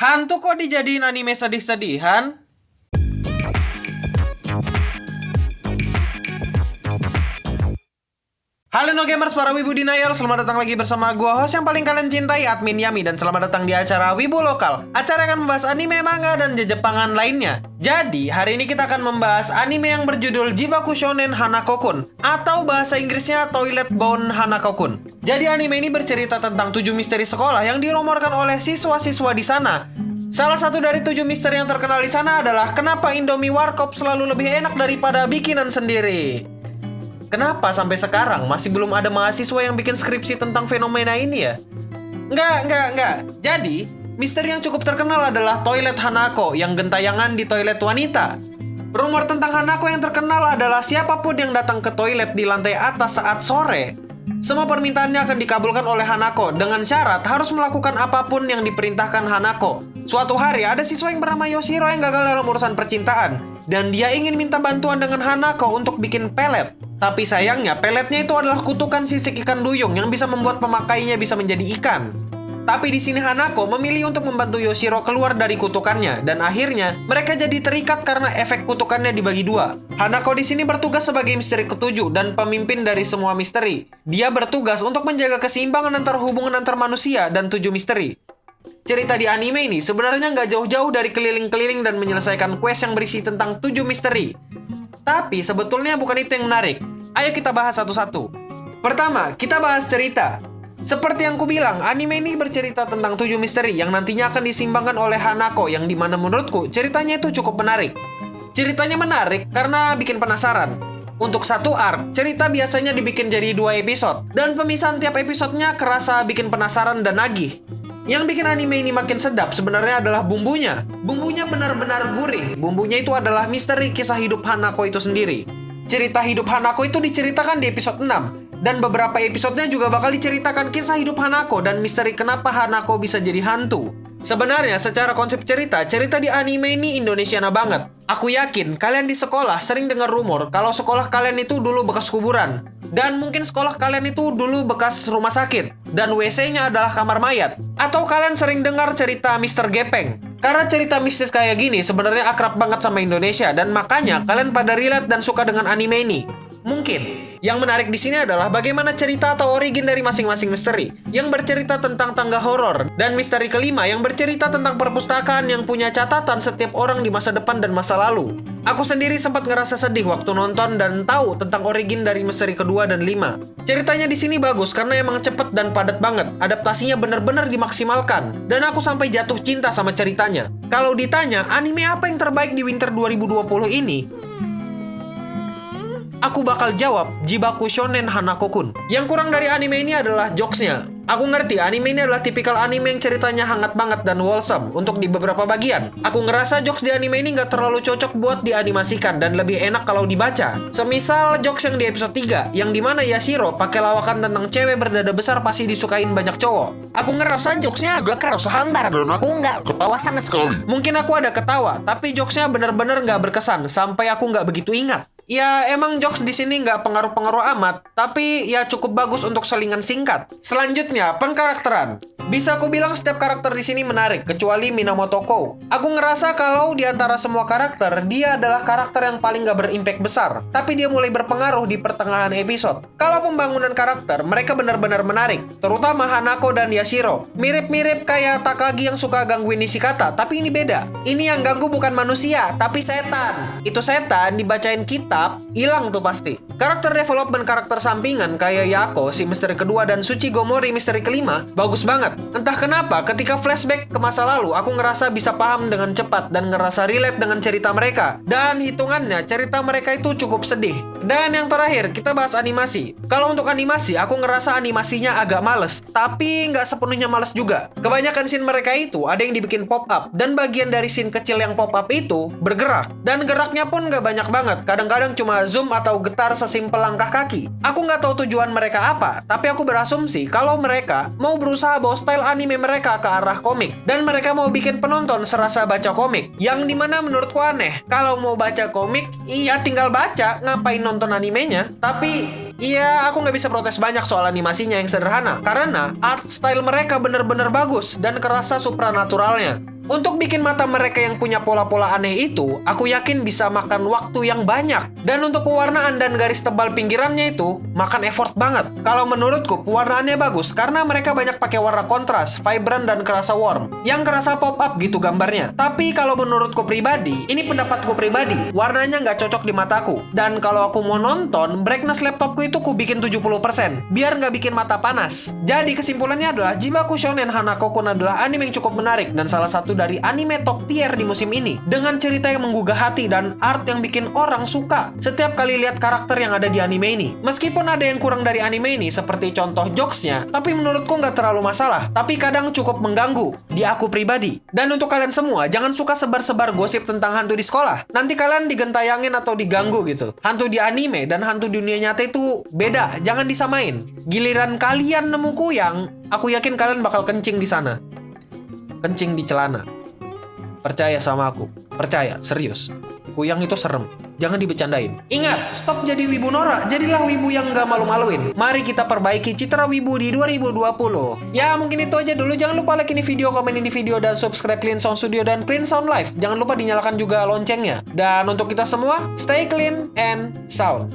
Hantu kok dijadiin anime sedih-sedihan? Halo no gamers, para wibu denial, selamat datang lagi bersama gua, host yang paling kalian cintai, Admin Yami. Dan selamat datang di acara Wibu Lokal, acara yang akan membahas anime, manga, dan Jepangan lainnya. Jadi, hari ini kita akan membahas anime yang berjudul Jibaku Shounen Hanako-kun, atau bahasa Inggrisnya Toilet Bound Hanako-kun. Jadi anime ini bercerita tentang 7 misteri sekolah yang dirumorkan oleh siswa-siswa di sana. Salah satu dari 7 misteri yang terkenal di sana adalah kenapa Indomie Warkop selalu lebih enak daripada bikinan sendiri. Kenapa sampai sekarang masih belum ada mahasiswa yang bikin skripsi tentang fenomena ini ya? Enggak. Jadi, misteri yang cukup terkenal adalah toilet Hanako yang gentayangan di toilet wanita. Rumor tentang Hanako yang terkenal adalah siapapun yang datang ke toilet di lantai atas saat sore, semua permintaannya akan dikabulkan oleh Hanako dengan syarat harus melakukan apapun yang diperintahkan Hanako. Suatu hari ada siswa yang bernama Yoshiro yang gagal dalam urusan percintaan, dan dia ingin minta bantuan dengan Hanako untuk bikin pelet. Tapi sayangnya peletnya itu adalah kutukan sisik ikan duyung yang bisa membuat pemakainya bisa menjadi ikan. Tapi di sini Hanako memilih untuk membantu Yoshiro keluar dari kutukannya, dan akhirnya mereka jadi terikat karena efek kutukannya dibagi dua. Hanako di sini bertugas sebagai misteri ketujuh dan pemimpin dari semua misteri. Dia bertugas untuk menjaga keseimbangan antar hubungan antar manusia dan 7 misteri. Cerita di anime ini sebenarnya nggak jauh-jauh dari keliling-keliling dan menyelesaikan quest yang berisi tentang 7 misteri. Tapi sebetulnya bukan itu yang menarik. Ayo kita bahas satu-satu. Pertama, kita bahas cerita. Seperti yang kubilang, anime ini bercerita tentang 7 misteri yang nantinya akan disimbangkan oleh Hanako, yang dimana menurutku ceritanya itu cukup menarik. Ceritanya menarik karena bikin penasaran. Untuk satu arc, cerita biasanya dibikin jadi 2 episode, dan pemisahan tiap episodenya kerasa bikin penasaran dan nagih. Yang bikin anime ini makin sedap sebenarnya adalah bumbunya. Bumbunya benar-benar gurih. Bumbunya itu adalah misteri kisah hidup Hanako itu sendiri. Cerita hidup Hanako itu diceritakan di episode 6. Dan beberapa episodenya juga bakal diceritakan kisah hidup Hanako dan misteri kenapa Hanako bisa jadi hantu. Sebenarnya secara konsep cerita di anime ini Indonesiana banget. Aku yakin kalian di sekolah sering dengar rumor kalau sekolah kalian itu dulu bekas kuburan. Dan mungkin sekolah kalian itu dulu bekas rumah sakit. Dan WC-nya adalah kamar mayat. Atau kalian sering dengar cerita Mr. Gepeng. Karena cerita mistis kayak gini sebenarnya akrab banget sama Indonesia. Dan makanya kalian pada relate dan suka dengan anime ini. Mungkin. Yang menarik di sini adalah bagaimana cerita atau origin dari masing-masing misteri. Yang bercerita tentang tangga horor. Dan misteri kelima yang bercerita tentang perpustakaan yang punya catatan setiap orang di masa depan dan masa lalu. Aku sendiri sempat ngerasa sedih waktu nonton dan tahu tentang origin dari misteri kedua dan 5. Ceritanya di sini bagus karena emang cepet dan padat banget. Adaptasinya bener-bener dimaksimalkan. Dan aku sampai jatuh cinta sama ceritanya. Kalau ditanya, anime apa yang terbaik di winter 2020 ini? Aku bakal jawab Jibaku Shounen Hanako-kun. Yang kurang dari anime ini adalah jokesnya. Aku ngerti anime ini adalah tipikal anime yang ceritanya hangat banget dan wholesome untuk di beberapa bagian. Aku ngerasa jokes di anime ini nggak terlalu cocok buat dianimasikan dan lebih enak kalau dibaca. Semisal jokes yang di episode 3, yang dimana Yashiro pakai lawakan tentang cewek berdada besar pasti disukain banyak cowok. Aku ngerasa jokesnya agak kerasa hambar dan aku nggak ketawa sama sekali. Mungkin aku ada ketawa, tapi jokesnya bener-bener nggak berkesan sampai aku nggak begitu ingat. Ya emang jokes di sini nggak pengaruh-pengaruh amat, tapi ya cukup bagus untuk selingan singkat. Selanjutnya, pengkarakteran. Bisa aku bilang setiap karakter di sini menarik, kecuali Minamoto Kou. Aku ngerasa kalau di antara semua karakter, dia adalah karakter yang paling gak berimpact besar. Tapi dia mulai berpengaruh di pertengahan episode. Kalau pembangunan karakter, mereka benar-benar menarik. Terutama Hanako dan Yashiro. Mirip-mirip kayak Takagi yang suka gangguin Nishikata, tapi ini beda. Ini yang ganggu bukan manusia, tapi setan. Itu setan dibacain kitab, hilang tuh pasti. Karakter development karakter sampingan kayak Yako, si misteri kedua, dan Tsuchigomori misteri kelima, bagus banget. Entah kenapa, ketika flashback ke masa lalu, aku ngerasa bisa paham dengan cepat dan ngerasa relate dengan cerita mereka. Dan hitungannya, cerita mereka itu cukup sedih. Dan yang terakhir, kita bahas animasi. Kalau untuk animasi, aku ngerasa animasinya agak males, tapi nggak sepenuhnya males juga. Kebanyakan scene mereka itu ada yang dibikin pop-up, dan bagian dari scene kecil yang pop-up itu bergerak. Dan geraknya pun nggak banyak banget, kadang-kadang cuma zoom atau getar sesimpel langkah kaki. Aku nggak tahu tujuan mereka apa, tapi aku berasumsi kalau mereka mau berusaha bawa style anime mereka ke arah komik. Dan mereka mau bikin penonton serasa baca komik. Yang dimana menurutku aneh. Kalau mau baca komik, iya tinggal baca, ngapain nonton animenya. Tapi, iya aku nggak bisa protes banyak soal animasinya yang sederhana. Karena art style mereka bener-bener bagus dan kerasa supranaturalnya. Untuk bikin mata mereka yang punya pola-pola aneh itu, aku yakin bisa makan waktu yang banyak. Dan untuk pewarnaan dan garis tebal pinggirannya itu, makan effort banget. Kalau menurutku, pewarnaannya bagus karena mereka banyak pakai warna kontras, vibrant dan kerasa warm. Yang kerasa pop-up gitu gambarnya. Tapi kalau menurutku pribadi, ini pendapatku pribadi, warnanya nggak cocok di mataku. Dan kalau aku mau nonton, brightness laptopku itu ku bikin 70%, biar nggak bikin mata panas. Jadi kesimpulannya adalah, Jibaku Shounen Hanako-kun adalah anime yang cukup menarik dan salah satu dari anime top tier di musim ini, dengan cerita yang menggugah hati dan art yang bikin orang suka setiap kali lihat karakter yang ada di anime ini. Meskipun ada yang kurang dari anime ini seperti contoh jokesnya, tapi menurutku nggak terlalu masalah, tapi kadang cukup mengganggu di aku pribadi. Dan untuk kalian semua, jangan suka sebar-sebar gosip tentang hantu di sekolah. Nanti kalian digentayangin atau diganggu gitu. Hantu di anime dan hantu di dunia nyata itu beda, jangan disamain. Giliran kalian nemu kuyang, aku yakin kalian bakal kencing di sana. Kencing di celana. Percaya sama aku. Percaya, serius. Kuyang itu serem. Jangan dibecandain. Ingat, stop jadi wibu norak. Jadilah wibu yang gak malu-maluin. Mari kita perbaiki citra wibu di 2020. Ya, mungkin itu aja dulu. Jangan lupa like ini video, komen ini video, dan subscribe Clean Sound Studio dan Clean Sound Live. Jangan lupa dinyalakan juga loncengnya. Dan untuk kita semua, stay clean and sound.